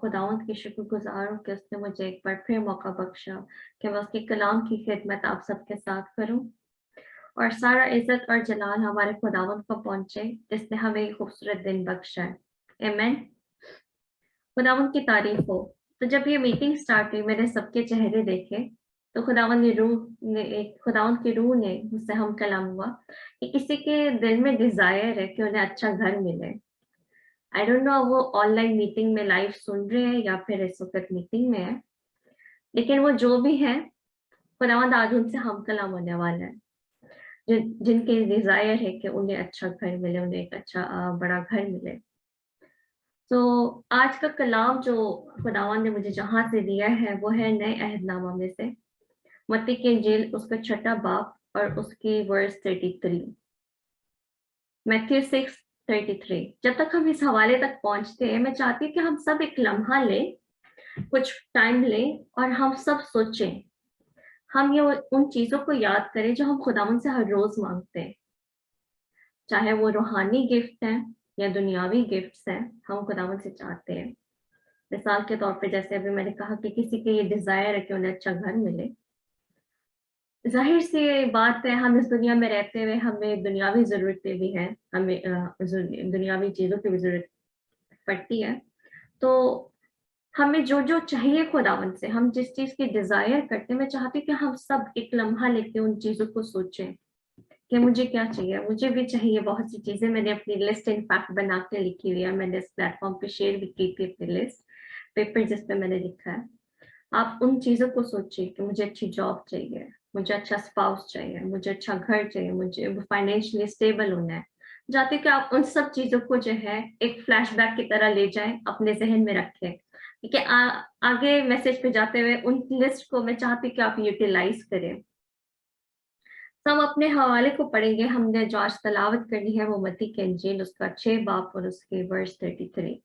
खुदावंद की शुक्रगुजार हूँ कि उसने मुझे एक बार फिर मौका बख्शा कि मैं उसके कलाम की खिदमत आप सबके साथ करूं और सारा इज्जत और जलाल हमारे खुदावंद को पहुंचे जिसने हमें एक खूबसूरत दिन बख्शा है। आमीन। खुदावंद की तारीफ हो। तो जब ये मीटिंग स्टार्ट हुई मैंने सबके चेहरे देखे तो खुदावंद की रूह ने मुझसे हम कलाम हुआ कि किसी के दिल में डिजायर है कि उन्हें अच्छा घर मिले। आई डोंट नो वो ऑनलाइन मीटिंग में लाइव सुन रहे हैं या फिर इस वक्त मीटिंग में है, लेकिन वो जो भी है खुदावंद आज उनसे हम कलाम होने वाला है जिनके डिजायर है कि उन्हें अच्छा घर मिले, उन्हें एक अच्छा बड़ा घर मिले। तो आज का कलाम जो खुदावंद ने मुझे जहां से दिया है वो है नए अहदनामा में से मत्ती की इंजील उसका 6 बाब और उसकी वर्स 33। मैथ्यू 6:33। जब तक हम इस हवाले तक पहुंचते हैं मैं चाहती हूँ कि हम सब एक लम्हा लें, कुछ टाइम लें और हम सब सोचें, हम ये उन चीजों को याद करें जो हम खुदावंद से हर रोज मांगते हैं, चाहे वो रूहानी गिफ्ट हैं या दुनियावी गिफ्ट्स हैं, हम खुदावंद से चाहते हैं। मिसाल के तौर पे जैसे अभी मैंने कहा कि किसी के ये डिजायर है कि उन्हें अच्छा घर मिले। जाहिर सी बात है हम इस दुनिया में रहते हुए हमें दुनियावी जरूरतें भी हैं, हमें दुनियावी चीजों की भी जरूरत पड़ती है। तो हमें जो जो चाहिए खुदावंद से, हम जिस चीज की डिजायर करते हैं, मैं चाहती हूँ कि हम सब एक लम्हा लेके उन चीजों को सोचें कि मुझे क्या चाहिए। मुझे भी चाहिए बहुत सी चीजें, मैंने अपनी लिस्ट इनफैक्ट बना के लिखी हुई है, मैंने इस प्लेटफॉर्म पे शेयर भी की थी अपनी लिस्ट पेपर जिस पे मैंने लिखा है। आप उन चीजों को सोचिए कि मुझे अच्छी जॉब चाहिए, मुझे अच्छा स्पाउस चाहिए, मुझे अच्छा घर चाहिए, मुझे फाइनेंशियली स्टेबल होना है। चाहते कि आप उन सब चीजों को जो है एक फ्लैशबैक की तरह ले जाएं, अपने जहन में रखें, कि आगे मैसेज पे जाते हुए उन लिस्ट को मैं चाहती कि आप यूटिलाइज करें। तो हम अपने हवाले को पढ़ेंगे। हमने जो आज तलावत करनी है वो मत्ती की इंजील उसका 6 बाब और उसके वर्स 33।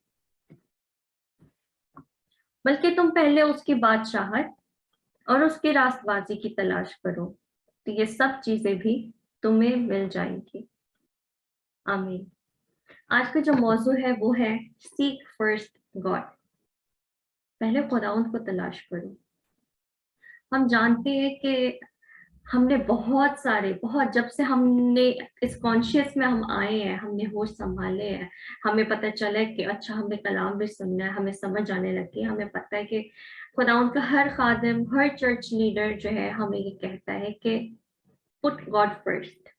बल्कि तुम पहले उसकी बादशाहत और उसकी रास्तबाजी की तलाश करो तो ये सब चीजें भी तुम्हें मिल जाएंगी। आमीन। आज का जो मौजू है वो है सीक फर्स्ट गॉड, पहले खुदावंद को तलाश करो। हम जानते हैं कि हमने बहुत जब से हमने इस कॉन्शियस में हम आए हैं, हमने होश संभाले हैं, हमें पता चला है कि अच्छा हमने कलाम भी सुनना है, हमें समझ आने लगी, हमें पता है कि खुदावंद का हर खादिम, हर चर्च लीडर जो है हमें ये कहता है कि पुट गॉड फर्स्ट।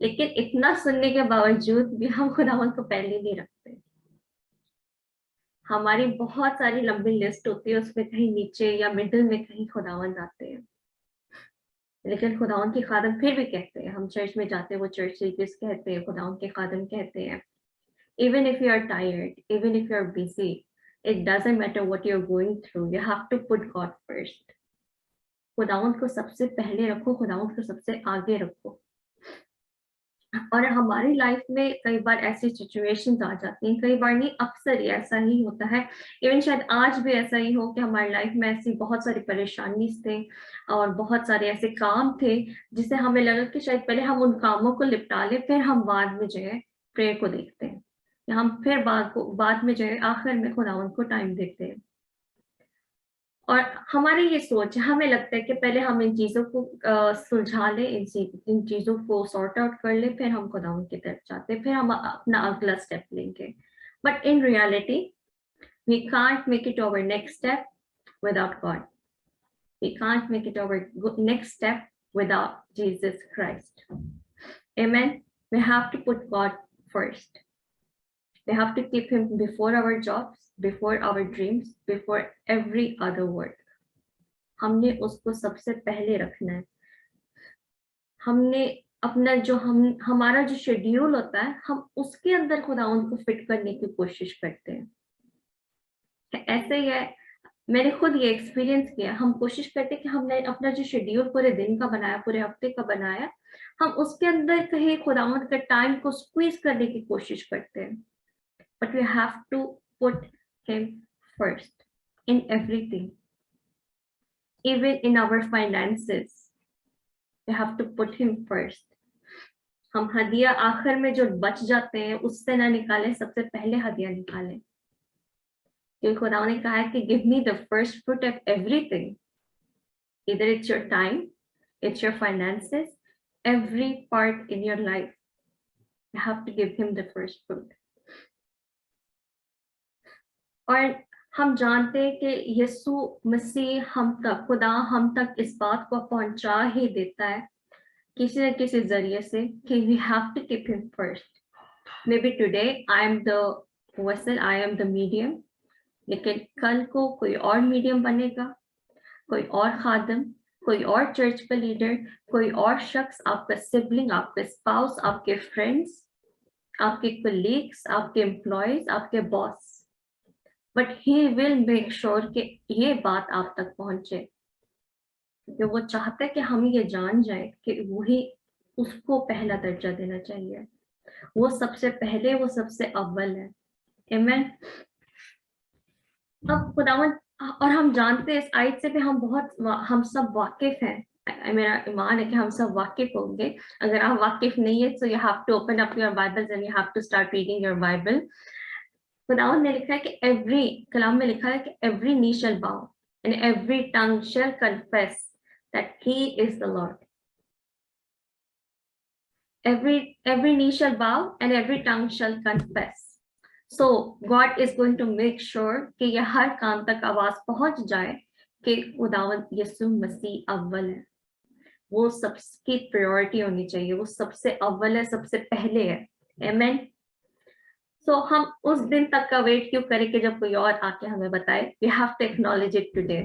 लेकिन इतना सुनने के बावजूद भी हम खुदावंद को पहले नहीं रखते। हमारी बहुत सारी लंबी लिस्ट होती है, उसमें कहीं नीचे या मिडिल में कहीं खुदावंद आते हैं। लेकिन खुदावंद के खादम फिर भी कहते हैं, हम चर्च में जाते हैं, वो चर्च लीडर्स कहते हैं, खुदावंद के खादम कहते हैं, even if you are tired, even if you are busy, it doesn't matter what you're going through, you have to put God first. खुदावंद को सबसे पहले रखो, खुदावंद को सबसे आगे रखो। और हमारी लाइफ में कई बार ऐसी सिचुएशंस आ जाती हैं, कई बार नहीं, अक्सर ही ऐसा ही होता है, इवन शायद आज भी ऐसा ही हो कि हमारी लाइफ में ऐसी बहुत सारी परेशानी थे और बहुत सारे ऐसे काम थे जिसे हमें लगा कि शायद पहले हम उन कामों को निपटा लें, फिर हम बाद में जो है प्रेयर को देखते हैं, या हम फिर बाद में जो है आखिर में खुदावंद को टाइम देते हैं। और हमारी ये सोच है, हमें लगता है कि पहले हम इन चीजों को सुलझा लें, इन चीजों को सॉर्ट आउट कर लें, फिर हम खुदावंद की तरफ जाते हैं, फिर हम अपना अगला स्टेप लेंगे। But in reality we can't make it our next step without God. We can't make it our next step without Jesus Christ. Amen. We have to put God first. We have to keep him before our jobs, before our dreams, before every other work. हमने उसको सबसे पहले रखना है। हमने अपना जो हमारा जो शेड्यूल होता है, हम उसके अंदर खुदावंद को फिट करने की कोशिश करते हैं। ऐसे ही है, मैंने खुद ये एक्सपीरियंस किया। हम कोशिश करते हैं कि हमने अपना जो शेड्यूल पूरे दिन का बनाया, पूरे हफ्ते का बनाया, हम उसके अंदर कहीं खुदावंद के टाइम को स्क्वीज करने की कोशिश करते हैं। But we have to put him first in everything. Even in our finances, we have to put him first. हम हदिया आखिर में जो बच जाते हैं उससे ना निकालें, सबसे पहले हदिया निकालें। क्योंकि खुदा ने कहा है कि give me the first fruit of everything, either it's your time, it's your finances, every part in your life, you have to give him the first fruit. और हम जानते हैं कि यीशु मसीह हम तक, खुदा हम तक इस बात को पहुंचा ही देता है किसी न किसी जरिए से कि we have to keep him first. Maybe today I am the vessel, I am the medium, लेकिन कल को कोई और मीडियम बनेगा, कोई और खादम, कोई और चर्च का लीडर, कोई और शख्स, आपका सिबलिंग, आपके स्पाउस, आपके फ्रेंड्स, आपके कोलीग्स, आपके एम्प्लॉयज, आपके boss, but he will make sure कि ये बात आप तक पहुंचे, क्योंकि वो चाहता है कि हम ये जान जाए कि वही, उसको पहला दर्जा देना चाहिए, वो सबसे पहले, वो सबसे अव्वल है। आमीन। अब खुदावन, और हम जानते हैं इस आयत से भी हम सब वाकिफ हैं, मेरा ईमान है कि हम सब वाकिफ होंगे। अगर आप वाकिफ नहीं है तो you have to open up your Bibles and you have to start reading your Bible. खुदावन ने लिखा है कि एवरी, कलाम में लिखा है कि every knee shall bow and every tongue shall confess that he is the Lord. every knee shall bow and every tongue shall confess. So God is going to make sure कि ये हर कान तक आवाज पहुंच जाए कि खुदावंद यीशु मसीह अव्वल है, वो सबकी प्रायोरिटी होनी चाहिए, वो सबसे अव्वल है, सबसे पहले है। आमीन। So हम उस दिन तक का वेट क्यों करें कि जब कोई और आके हमें बताए? We have to acknowledge it today.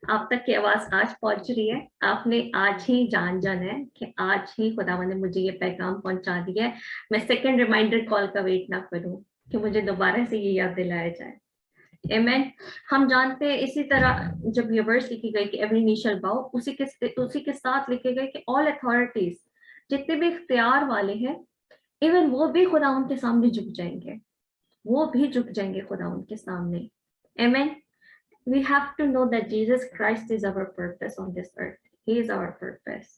आप तक की आवाज आज पहुंच रही है, आपने आज ही जान जाना है कि आज ही खुदावन ने मुझे ये पैगाम पहुंचा दिया है। मैं सेकंड रिमाइंडर कॉल का वेट ना करूं कि मुझे दोबारा से ये याद दिलाया जाए। आमीन। हम जानते हैं इसी तरह जब ये वर्स लिखी गई कि एवरी नी शैल बाउ, उसी के साथ लिखे गए कि ऑल अथॉरिटीज, जितने भी इख्तियार वाले हैं, इवन वो भी खुदावन के सामने झुक जाएंगे, वो भी झुक जाएंगे खुदावन के सामने। आमीन। We have to know that Jesus Christ is our purpose on this earth. He is our purpose.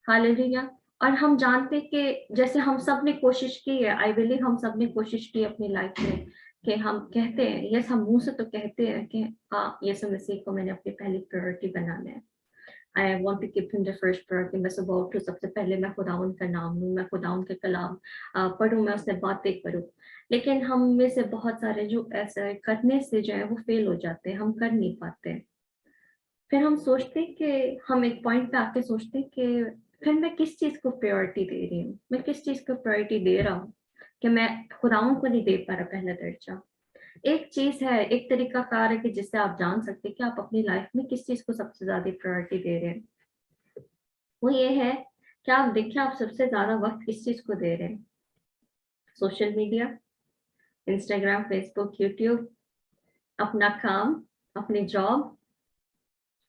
Hallelujah. और हम जानते कि जैसे हम सब ने कोशिश की है, I believe हम सब ने कोशिश की अपनी लाइफ में कि हम कहते हैं, यस हम मुंह से तो कहते हैं कि हाँ यीशु मसीह को मैंने अपनी पहली प्रायोरिटी बनाना है, I want to keep him the first priority. मैं सुबह उठूं सबसे पहले मैं खुदावन का नाम लूं, मैं खुदावन के कलाम पढ़ूं, मैं उससे बातें करूं। लेकिन हम में से बहुत सारे जो ऐसा करने से जो है वो फेल हो जाते हैं, हम कर नहीं पाते। फिर हम सोचते कि हम एक पॉइंट पे आके सोचते कि फिर मैं किस चीज को प्रायोरिटी दे रही हूँ, मैं किस चीज को प्रायोरिटी दे रहा हूँ कि मैं खुदावन को नहीं दे पा रहा पहला दर्जा। एक चीज है, एक तरीका कार है कि जिससे आप जान सकते हैं कि आप अपनी लाइफ में किस चीज को सबसे ज्यादा प्रायोरिटी दे रहे हैं। वो ये है कि आप देखिए आप सबसे ज्यादा वक्त किस चीज को दे रहे हैं। Social media, Instagram, Facebook, YouTube, अपना काम, अपनी जॉब,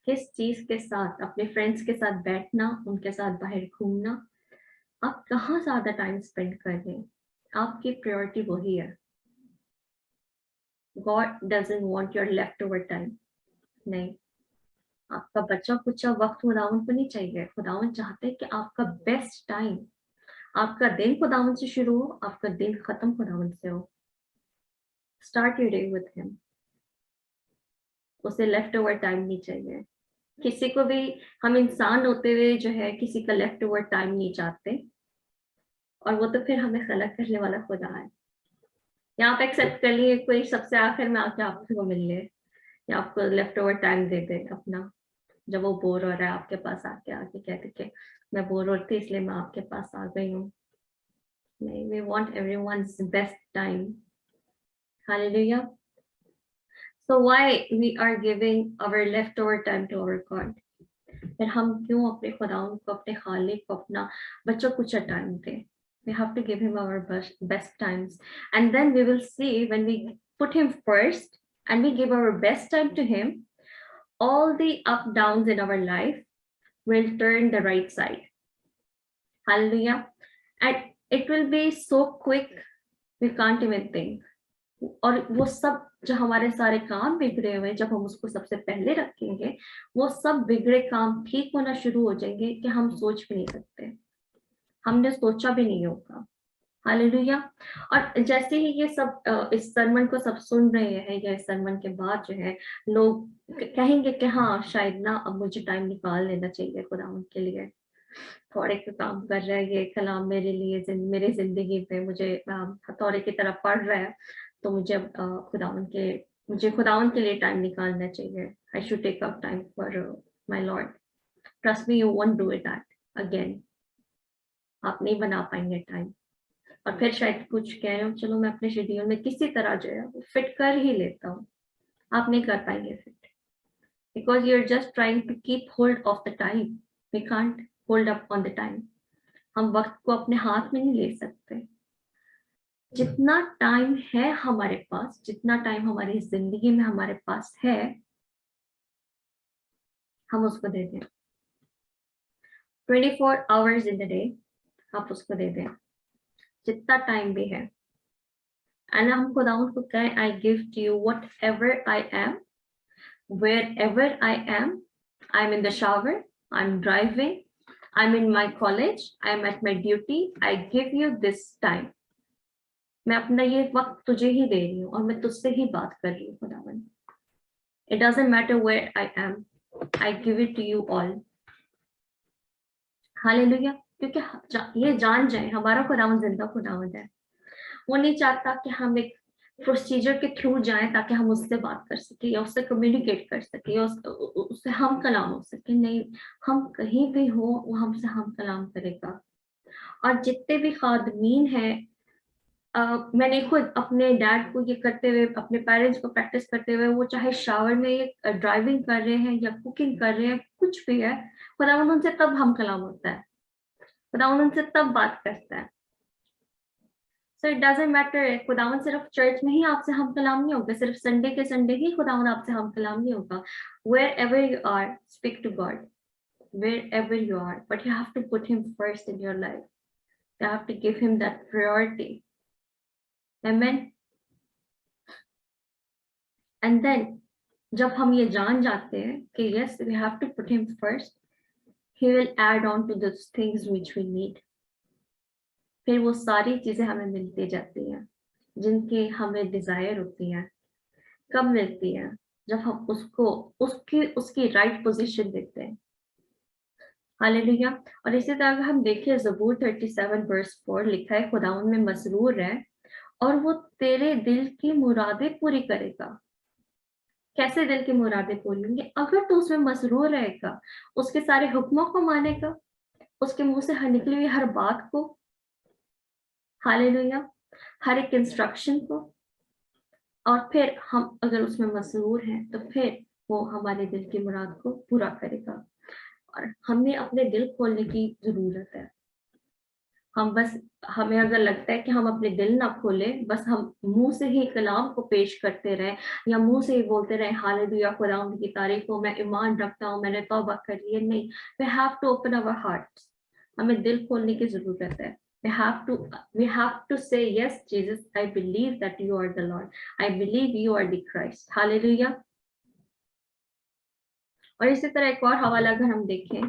किस चीज के साथ, अपने फ्रेंड्स के साथ बैठना, उनके साथ बाहर घूमना, आप कहाँ ज्यादा टाइम स्पेंड कर रहे हैं, आपकी प्रायोरिटी वही है। God doesn't want your leftover time. नहीं, आपका बचा कुचा वक्त खुदावन को नहीं चाहिए। खुदावन चाहते हैं कि आपका बेस्ट टाइम, आपका दिन खुदावन से शुरू हो, आपका दिन खत्म खुदावन से हो। Start your day with him. उसे लेफ्ट ओवर टाइम नहीं चाहिए। किसी को भी, हम इंसान होते हुए जो है किसी का लेफ्ट ओवर टाइम नहीं चाहते, और वो तो फिर हमें खलक करने वाला खुदा है। या आप एक्सेप्ट कर लिए कोई सबसे आखिर में आके आपको मिल ले, या आपको लेफ्ट ओवर टाइम दे दे अपना, जब वो बोर हो रहा है आपके पास आके कहते कि मैं बोर हो रही थी इसलिए मैं आपके पास आ गई हूँ। नहीं, we want everyone's best time. Hallelujah. So why we are giving our leftover time to our God? फिर हम क्यों अपने खुदावन को, अपने खालिक को अपना बच्चा कुचा टाइम दें? We have to give him our best times, and then we will see when we put him first and we give our best time to him, all the up downs in our life will turn the right side. Hallelujah. And it will be so quick we can't even think. और वो सब जो हमारे सारे काम बिगड़े हुए, जब हम उसको सबसे पहले रखेंगे, वो सब बिगड़े काम ठीक होना शुरू हो जाएंगे कि हम सोच भी नहीं सकते, हमने सोचा भी नहीं होगा। हालेलुया। और जैसे ही ये सब इस सरमन को सब सुन रहे हैं या इस सरमन के बाद जो है लोग कहेंगे कि हाँ शायद ना अब मुझे टाइम निकाल लेना चाहिए खुदावंद के लिए, थोड़े के काम कर रहा है ये कलाम मेरे लिए मेरे जिंदगी पे मुझे थोड़े की तरफ पढ़ रहा है, तो मुझे अब मुझे खुदावंद के लिए टाइम निकालना चाहिए। I should take up time for my Lord. Trust me, you won't do it that again. आप नहीं बना पाएंगे टाइम, और फिर शायद कुछ कह रहे हो चलो मैं अपने शेड्यूल में किसी तरह जो है वो फिट कर ही लेता हूँ, आप नहीं कर पाएंगे fit, because you are just trying to keep hold of the time. We can't hold up on the time. हम वक्त को अपने हाथ में नहीं ले सकते। जितना टाइम है हमारे पास, जितना टाइम हमारी जिंदगी में हमारे पास है, हम उसको दे दें। 24 आवर्स इन द डे आप उसको दे दें, जितना टाइम भी है। एंड हम खुदावंद को कहें I give to you whatever I am, wherever I am. I'm in the shower, I'm driving, I'm in my college, I'm at my duty. I give you this time. मैं अपना ये वक्त तुझे ही दे रही हूँ और मैं तुझसे ही बात कर रही हूँ खुदावन। It doesn't matter where I am, I give it to you all. Hallelujah. क्योंकि ये जान जाए हमारा खुदावन जिंदा खुदावन है। वो नहीं चाहता कि हम एक प्रोसीजर के थ्रू जाएं ताकि हम उससे बात कर सके या उससे कम्युनिकेट कर सके या उससे हम कलाम हो सके। नहीं, हम कहीं भी हो वो हमसे हम कलाम करेगा। और जितने भी खादमीन हैं, मैंने खुद अपने डैड को ये करते हुए, अपने पेरेंट्स को प्रैक्टिस करते हुए, वो चाहे शावर में ये ड्राइविंग कर रहे हैं या कुकिंग कर रहे हैं, कुछ भी है, खुदावंद उनसे तब हम कलाम होता है, खुदावंद उनसे तब बात करता है। So it doesn't matter, खुदावन सिर्फ चर्च में ही आपसे हम कलाम नहीं होगा, सिर्फ संडे के संडे ही खुदावन आपसे हम कलाम नहीं होगा। Wherever you are, speak to God. Wherever you are, but you have to put Him first in your life. You have to give Him that priority. Amen. And then जब हम ये जान जाते हैं कि yes, we have to put Him first, He will add on to those things which we need. फिर वो सारी चीजें हमें मिलती जाती हैं जिनकी हमें डिजायर होती है। कब मिलती है? जब हम उसको उसकी राइट पोजीशन देते हैं। हालेलुया। और इसी तरह अगर हम देखें ज़बूर 37 वर्स 4 लिखा है खुदावन में मसरूर है और वो तेरे दिल की मुरादें पूरी करेगा। कैसे दिल की मुरादें पूरी होंगी? अगर तो उसमें मसरूर रहेगा, उसके सारे हुक्मों को मानेगा, उसके मुंह से निकली हुई हर बात को, हालेलुया, हर एक इंस्ट्रक्शन को, और फिर हम अगर उसमें मसरूर हैं तो फिर वो हमारे दिल की मुराद को पूरा करेगा। और हमें अपने दिल खोलने की जरूरत है। हमें अगर लगता है कि हम अपने दिल ना खोले, बस हम मुंह से ही कलाम को पेश करते रहे या मुंह से ही बोलते रहे हालेलुया खुदावंद की तारीफ हो, मैं ईमान रखता हूँ, मैंने तौबा कर ली है, नहीं, we have to open our hearts. हमें दिल खोलने की जरूरत है। We have to say yes Jesus, I believe that you are the Lord, I believe you are the Christ. Hallelujah. और इसी तरह एक और हवाला अगर हम देखें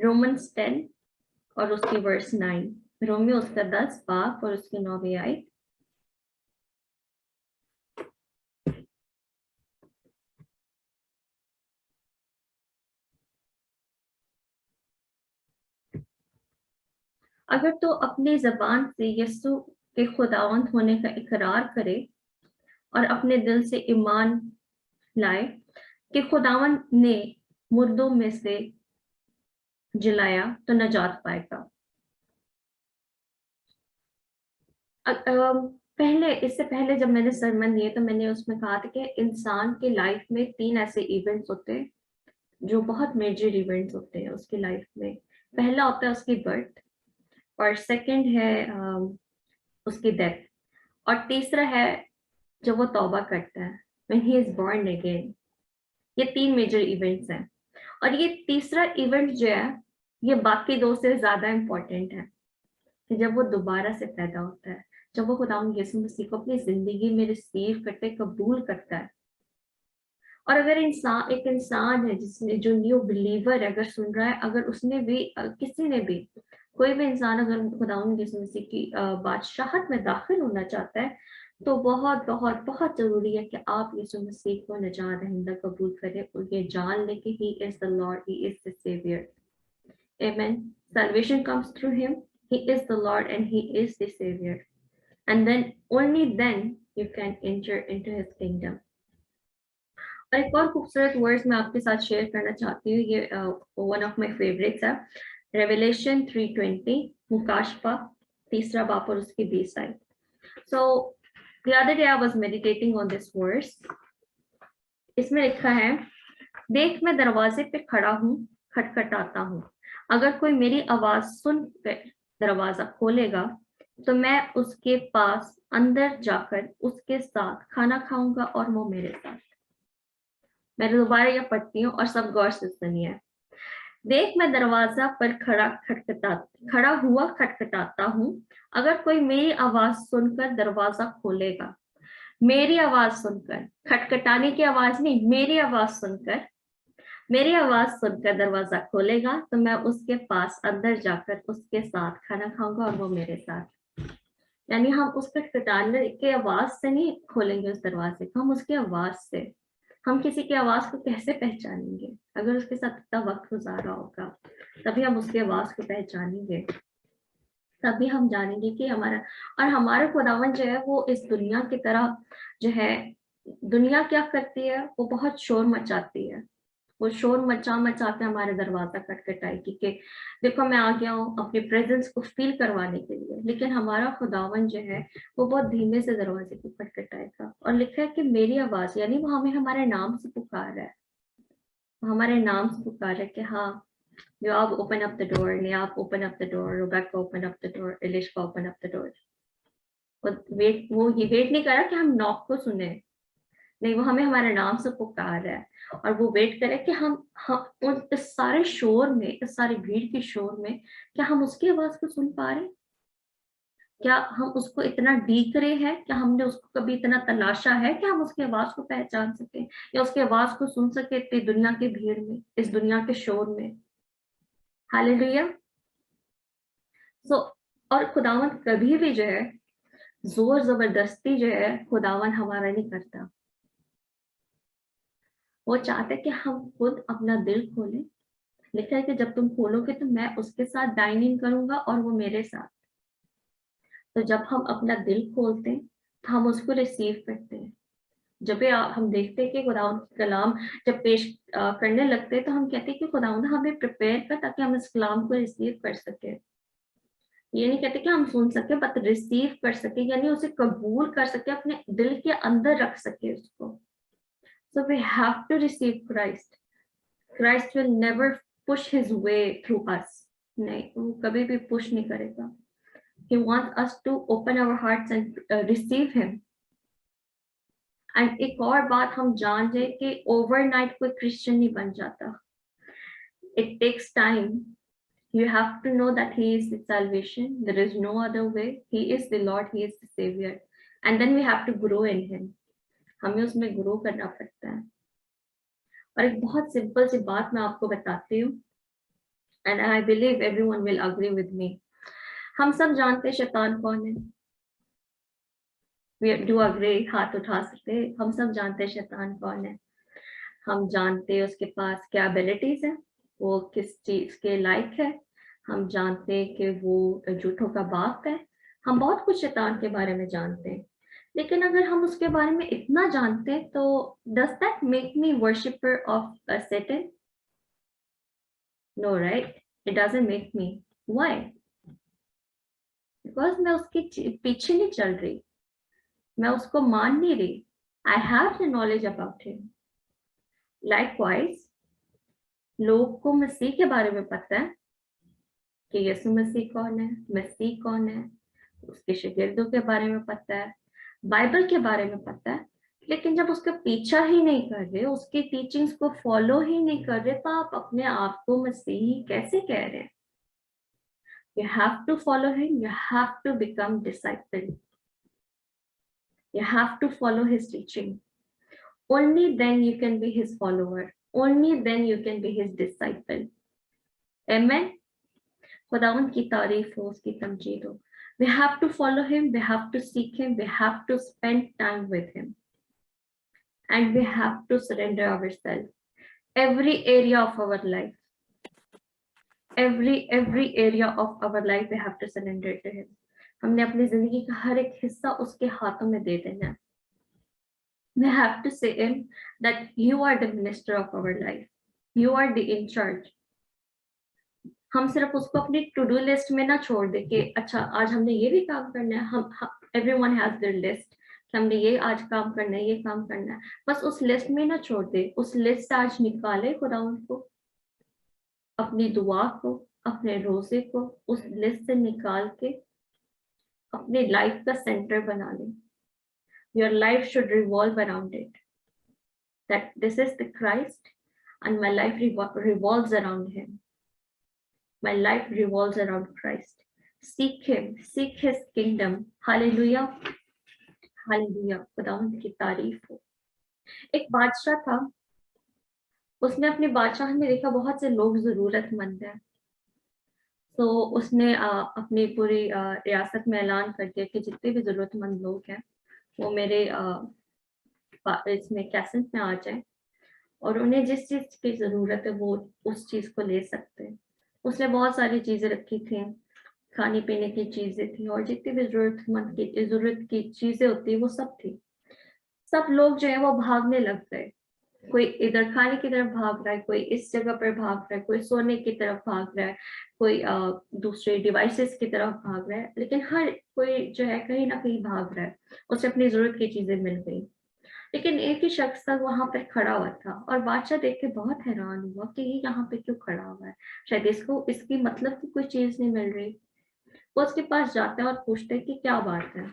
रोमन्स 10 और उसकी वर्स 9, रोमियो उसका 10 बाप और उसकी 9वीं आयत। अगर तो अपनी जबान से यीशु के खुदावंद होने का इकरार करे और अपने दिल से ईमान लाए कि खुदावंद ने मुर्दों में से जिलाया तो नजात पाएगा। इससे पहले जब मैंने सरमन दिए तो मैंने उसमें कहा था कि इंसान के लाइफ में 3 ऐसे इवेंट्स होते हैं जो बहुत मेजर इवेंट्स होते हैं उसकी लाइफ में। पहला होता है उसकी बर्थ, और सेकंड है उसकी डेथ, और तीसरा है जब वो तौबा करता है, when he is born again। ये 3 मेजर इवेंट्स हैं, और ये तीसरा इवेंट जो है ये बाकी 2 से ज्यादा इम्पोर्टेंट है कि जब वो दोबारा से पैदा होता है, जब वो खुदावंद यीशु मसीह को अपनी जिंदगी में रिसीव करते, कबूल करता है। और अगर एक इंसान है जिसने जो न्यू बिलीवर है, अगर सुन रहा है, अगर उसने भी किसी ने भी कोई भी इंसान अगर खुदावंद यीशु मसीह की बादशाहत में दाखिल होना चाहता है तो बहुत बहुत बहुत जरूरी है कि आप यीशु मसीह को निजात दहिंदा कबूल करें और ये जान लें कि he is the Lord, he is the Savior. Amen. Salvation comes through him. He is the Lord and he is the Savior. And then only then you can enter into his kingdom. और एक और खूबसूरत words मैं आपके साथ share करना चाहती हूँ, ये वन ऑफ माय फेवरेट्स है, रेवलेशन 3:20, मुकाशफा 3 बाप और उसकी 20 आयत. So the other day I was meditating on this verse. इसमें लिखा है, देख मैं दरवाजे पे खड़ा हूँ, खटखटाता हूँ, अगर कोई मेरी आवाज सुन कर दरवाजा खोलेगा तो मैं उसके पास अंदर जाकर उसके साथ खाना खाऊंगा और वो मेरे साथ. मैं दोबारा यह पढ़ती हूँ और सब गौर से सुनिए. देख मैं दरवाजा पर खड़ा हुआ खटखटाता हूँ, अगर कोई मेरी आवाज सुनकर दरवाजा खोलेगा, मेरी आवाज सुनकर, खटखटाने की आवाज नहीं, मेरी आवाज सुनकर दरवाजा खोलेगा तो मैं उसके पास अंदर जाकर उसके साथ खाना खाऊंगा और वो मेरे साथ. यानी हम उस खटखटाने की आवाज से नहीं खोलेंगे उस दरवाजे को, हम उसकी आवाज से. हम किसी की आवाज को कैसे पहचानेंगे? अगर उसके साथ इतना वक्त गुजारा होगा तभी हम उसकी आवाज को पहचानेंगे, तभी हम जानेंगे कि हमारा खुदावन जो है वो इस दुनिया की तरह जो है, दुनिया क्या करती है, वो बहुत शोर मचाती है, वो शोर मचा के हमारे दरवाजा खटखटाएगी कि देखो मैं आ गया हूँ अपनी प्रेजेंस को फील करवाने के लिए. लेकिन हमारा खुदावन जो है वो बहुत धीमे से दरवाजे को खटखटाएगा. और लिखा है कि मेरी आवाज, यानी वो हमें हमारे नाम से पुकार रहा है, हमारे नाम से पुकार रहा है कि हाँ, Yoav, open up the door. Neab, open up the door. Rebecca, open up the door. Elishka, open up the door. वो ये वेट नहीं कर रहा कि हम नॉक को सुने, नहीं, वो हमें हमारे नाम से पुकार रहा है और वो वेट करे कि हम इस सारे शोर में, इस सारी भीड़ की शोर में, क्या हम उसकी आवाज को सुन पा रहे? क्या हम उसको इतना डीक रहे हैं? क्या हमने उसको कभी इतना तलाशा है कि हम उसकी आवाज को पहचान सके या उसकी आवाज को सुन सके इतनी दुनिया की भीड़ में, इस दुनिया के शोर में? हालेलुया. सो और खुदावन कभी भी जो है जोर जबरदस्ती जो है खुदावन हमारा नहीं करता. वो चाहते कि हम खुद अपना दिल खोलें. लिखा है कि जब तुम खोलोगे तो मैं उसके साथ डाइनिंग करूंगा और वो मेरे साथ. तो जब हम अपना दिल खोलते हैं तो हम उसको रिसीव करते हैं. जब हम देखते हैं कि खुदावंद का कलाम जब पेश करने लगते हैं तो हम कहते हैं कि खुदावंद हमें प्रिपेयर कर ताकि हम इस कलाम को रिसीव कर सके. ये नहीं कहते कि हम सुन सके, बट रिसीव कर सके, यानी उसे कबूल कर सके, अपने दिल के अंदर रख सके उसको. So we have to receive Christ. Christ will never push his way through us. नहीं, वो कभी भी push नहीं करेगा. He wants us to open our hearts and receive him. And एक और बात हम जान जाए कि overnight कोई Christian नहीं बन जाता. It takes time. You have to know that he is the salvation. There is no other way. He is the Lord. He is the Savior. And then we have to grow in him. हमें उसमें grow करना पड़ता है. और एक बहुत simple सी बात मैं आपको बताती हूँ, and I believe everyone will agree with me. हम सब जानते हैं शैतान कौन है. We do agree, हाथ उठा सकते हैं. हम सब जानते हैं शैतान कौन है. हम जानते हैं उसके पास क्या एबिलिटीज है, वो किस चीज के लायक है. हम जानते हैं कि वो झूठों का बाप है. हम बहुत कुछ शैतान के बारे में जानते हैं. लेकिन अगर हम उसके बारे में इतना जानते हैं तो does that make me worshipper of Satan? No, right? It doesn't make me. Why? Because मैं उसके पीछे नहीं चल रही, मैं उसको मान नहीं रही. I have the knowledge about him. Likewise, लोग को मसीह के बारे में पता है कि यीशु मसीह कौन है, मसीह कौन है, उसके शागिर्दों के बारे में पता है, बाइबल के बारे में पता है. लेकिन जब उसका पीछा ही नहीं कर रहे, उसकी टीचिंग्स को फॉलो ही नहीं कर रहे, तो आप अपने आप को मसीही कैसे कह रहे हैं? You have to follow him. You have to become disciple. You have to follow his teaching. Only then you can be his follower. Only then you can be his disciple. Amen. खुदावंद की तारीफ हो, उसकी तमजीद हो. We have to follow him, we have to seek him, we have to spend time with him, and we have to surrender ourselves. Every area of our life, every area of our life, we have to surrender to him. हमने अपनी जिंदगी का हर एक हिस्सा उसके हाथों में दे देना है. We have to say him that you are the minister of our life, you are the in charge. हम सिर्फ उसको अपनी टू डू लिस्ट में ना छोड़ दे कि अच्छा आज हमने ये भी काम करना है. हम एवरीवन हैज देयर लिस्ट कि हमने ये आज काम करना है, ये काम करना है. बस उस लिस्ट में ना छोड़ दे. उस लिस्ट से आज निकाले खुदा उनको, अपनी दुआ को, अपने रोजे को उस लिस्ट से निकाल के अपनी लाइफ का सेंटर बना ले. Your life should revolve around it, that this is the Christ and my life revolves around him. My life revolves around Christ. Seek him, seek his kingdom. Hallelujah, hallelujah. खुदावंद की तारीफ हो. एक बादशाह था, उसने अपनी बादशाह में देखा बहुत से लोग जरूरतमंद हैं. तो उसने अपनी पूरी रियासत में ऐलान कर दिया कि जितने भी जरूरतमंद लोग हैं वो मेरे इसमें कैसेट में आ जाएं और उन्हें जिस चीज की जरूरत है वो उस चीज को ले सकते हैं. उसने बहुत सारी चीजें रखी थी, खाने पीने की चीजें थी और जितनी भी जरूरत की चीजें होती है वो सब थी. सब लोग जो है वो भागने लग गए. कोई इधर खाने की तरफ भाग रहा है, कोई इस जगह पर भाग रहा है, कोई सोने की तरफ भाग रहा है, कोई दूसरे डिवाइसेस की तरफ भाग रहा है. लेकिन हर कोई जो है कहीं ना कहीं भाग रहा है. उसे अपनी जरूरत की चीजें मिल गई. लेकिन एक ही शख्स तक वहां पर खड़ा हुआ था और बादशाह देख के बहुत हैरान हुआ कि ये यहाँ पे क्यों खड़ा हुआ है. शायद इसको इसकी मतलब की कोई चीज नहीं मिल रही. वो उसके पास जाते हैं और पूछते हैं कि क्या बात है,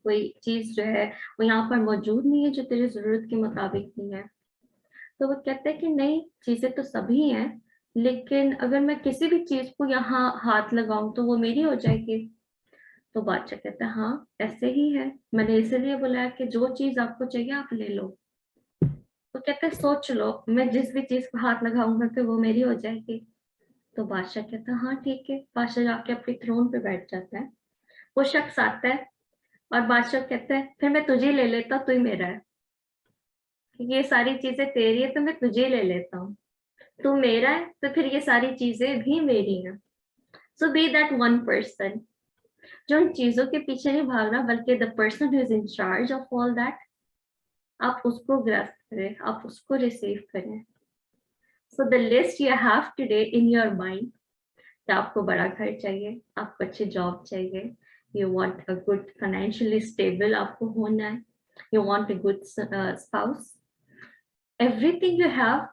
कोई चीज जो है वो यहाँ पर मौजूद नहीं है जो तेरी जरूरत के मुताबिक नहीं है. तो वो कहते हैं कि नहीं, चीजें तो सभी हैं, लेकिन अगर मैं किसी भी चीज को यहाँ हाथ लगाऊं तो वो मेरी हो जाएगी. तो बादशाह कहता है हाँ ऐसे ही है, मैंने इसीलिए बुलाया कि जो चीज आपको चाहिए आप ले लो. तो कहते हैं सोच लो, मैं जिस भी चीज को हाथ लगाऊंगा तो वो मेरी हो जाएगी. तो बादशाह कहता है हाँ ठीक है. बादशाह जाके अपने थ्रोन पे बैठ जाता है. वो शख्स आता है और बादशाह कहता है फिर मैं तुझे ले लेता, तू ही मेरा है. ये सारी चीजें तेरी है तो मैं तुझे ले लेता हूँ. तू मेरा है तो फिर ये सारी चीजें भी मेरी हैं. सो बी दैट वन पर्सन जो उन चीजों के पीछे नहीं भाग रहा बल्कि the person who is in charge of all that. आप उसको ग्रस्त करें, आप उसको रिसीव करें. So the list you have today in your mind कि आपको बड़ा घर चाहिए, आपको अच्छी जॉब चाहिए, you want a good financially stable आपको होना है, you want a good spouse. Everything you have,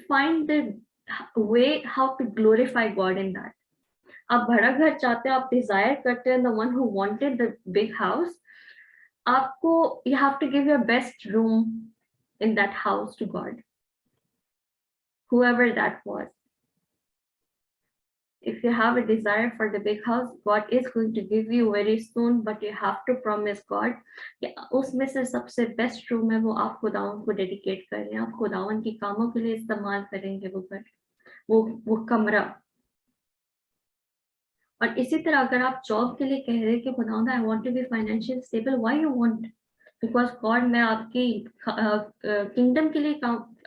find the way how to glorify God in that. आप बड़ा घर चाहते हो, आप डिजायर करते हैं the one who wanted the big house. आपको you have to give your best room in that house to God, whoever that was. If you have a desire for the big house, God is going to give you very soon, but you have to promise God कि उसमें से सबसे best room है वो आप खुदावन को dedicate करें, आप खुदावन की कामों के लिए इस्तेमाल करेंगे वो घर, वो कमरा. और इसी तरह अगर आप जॉब के लिए कह रहे हैं कि खुदावन I want to be financial stable, why you want? Because God मैं आपकी किंगडम के लिए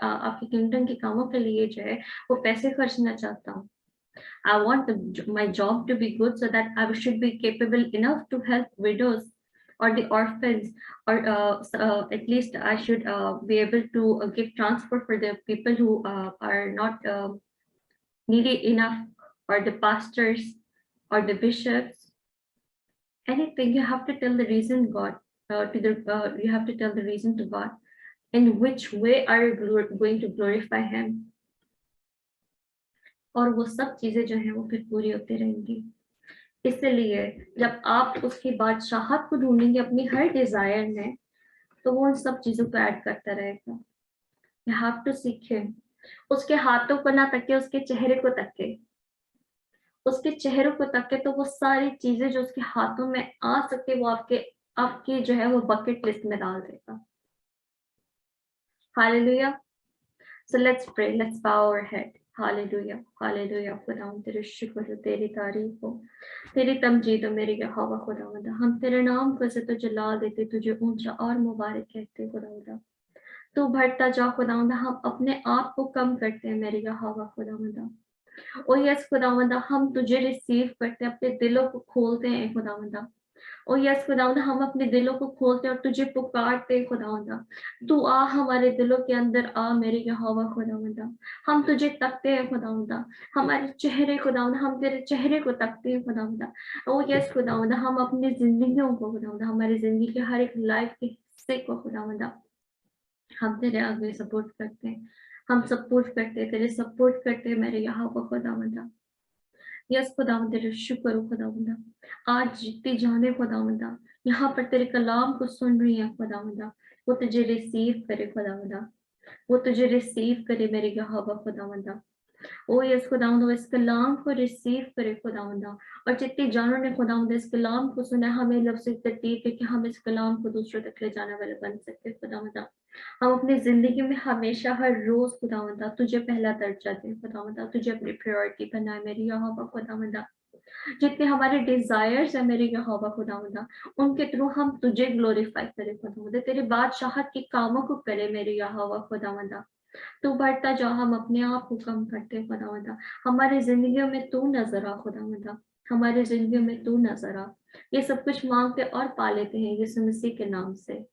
आपकी किंगडम के कामों के लिए जो है वो पैसे खर्चना चाहता हूँ. I want my job to be good so that I should be capable enough to help widows or the orphans, or at least I should be able to give transport for the people who are not needy enough, or the pastors or the bishops. Anything you have to tell the reason God you have to tell the reason to God. In which way are you going to glorify Him? और वो सब चीजें जो है वो फिर पूरी होती रहेंगी. इसलिए जब आप उसकी बादशाहत को ढूंढेंगे अपनी हर डिजायर में, तो वो उन सब चीजों को ऐड करता रहेगा. You have to seek him. उसके हाथों को ना तके, उसके चेहरे को तके. उसके चेहरे को तके तो वो सारी चीजें जो उसके हाथों में आ सके वो आपकी जो है वो बकेट लिस्ट में डाल देगा. Hallelujah. So let's pray. Let's bow our head. Hallelujah hallelujah खुदावंद तेरे शुक्र हो तेरी तारीफ हो तेरी तमजीद हो मेरे यहोवा खुदावंद हम तेरे नाम को से तो जला देते तुझे ऊंचा और मुबारक कहते खुदावंद तू बढ़ता जा खुदावंद हम अपने आप को कम करते हैं मेरे यहोवा खुदावंद ओ यस खुदावंद हम तुझे रिसीव करते हैं अपने दिलों को खोलते हैं खुदावंद ओ यस खुदावंद हम अपने दिलों को खोलते हैं और तुझे पुकारते हैं खुदावंद तू आ हमारे दिलों के अंदर आ मेरे यहोवा खुदावंद हम तुझे तकते हैं खुदावंद हमारे चेहरे खुदावंद हम तेरे चेहरे को तकते हैं खुदावंद ओ यस खुदावंद हम अपनी जिंदगियों को खुदावंद हमारी जिंदगी के हर एक लाइफ के हिस्से को खुदावंद हम तेरे आगे सपोर्ट करते हैं हम सपोर्ट करते हैं तेरे सपोर्ट करते हैं मेरे यहोवा खुदावंद यस खुदावंद तेरे शुक्र हो खुदावंद आज जीते जाने खुदावंद यहाँ पर तेरे कलाम को सुन रही है खुदावंद वो तुझे रिसीव करे खुदावंद वो तुझे रिसीव करे मेरे यहोवा खुदावंद ओ यस खुदावंद वो इस कलाम को रिसीव करे खुदावंद और जितने जानों ने खुदावंद इस कलाम को सुना हमें लफ्ज़ तरतीब है कि हम इस कलाम को दूसरों तक ले जाने वाले बन सकते हैं खुदावंद हम अपनी जिंदगी में हमेशा हर रोज खुदावंद तुझे पहला दर्जा दें खुदावंद तुझे अपनी प्रायोरिटी बनाए मेरी यहोवा खुदावंद जितने हमारे डिजायर्स है मेरे यहोवा खुदावंद उनके थ्रू हम तुझे ग्लोरीफाई करें खुदावंद तेरे बादशाहत के कामों को करें मेरे यहोवा खुदावंद तू बढ़ता जा हम अपने आप को कम करते खुदावंद हमारी जिंदगियों में तू नजर आ खुदावंद हमारी जिंदगियों में तू नजर आ ये सब कुछ मांगते और पा लेते हैं यीशु मसीह के नाम से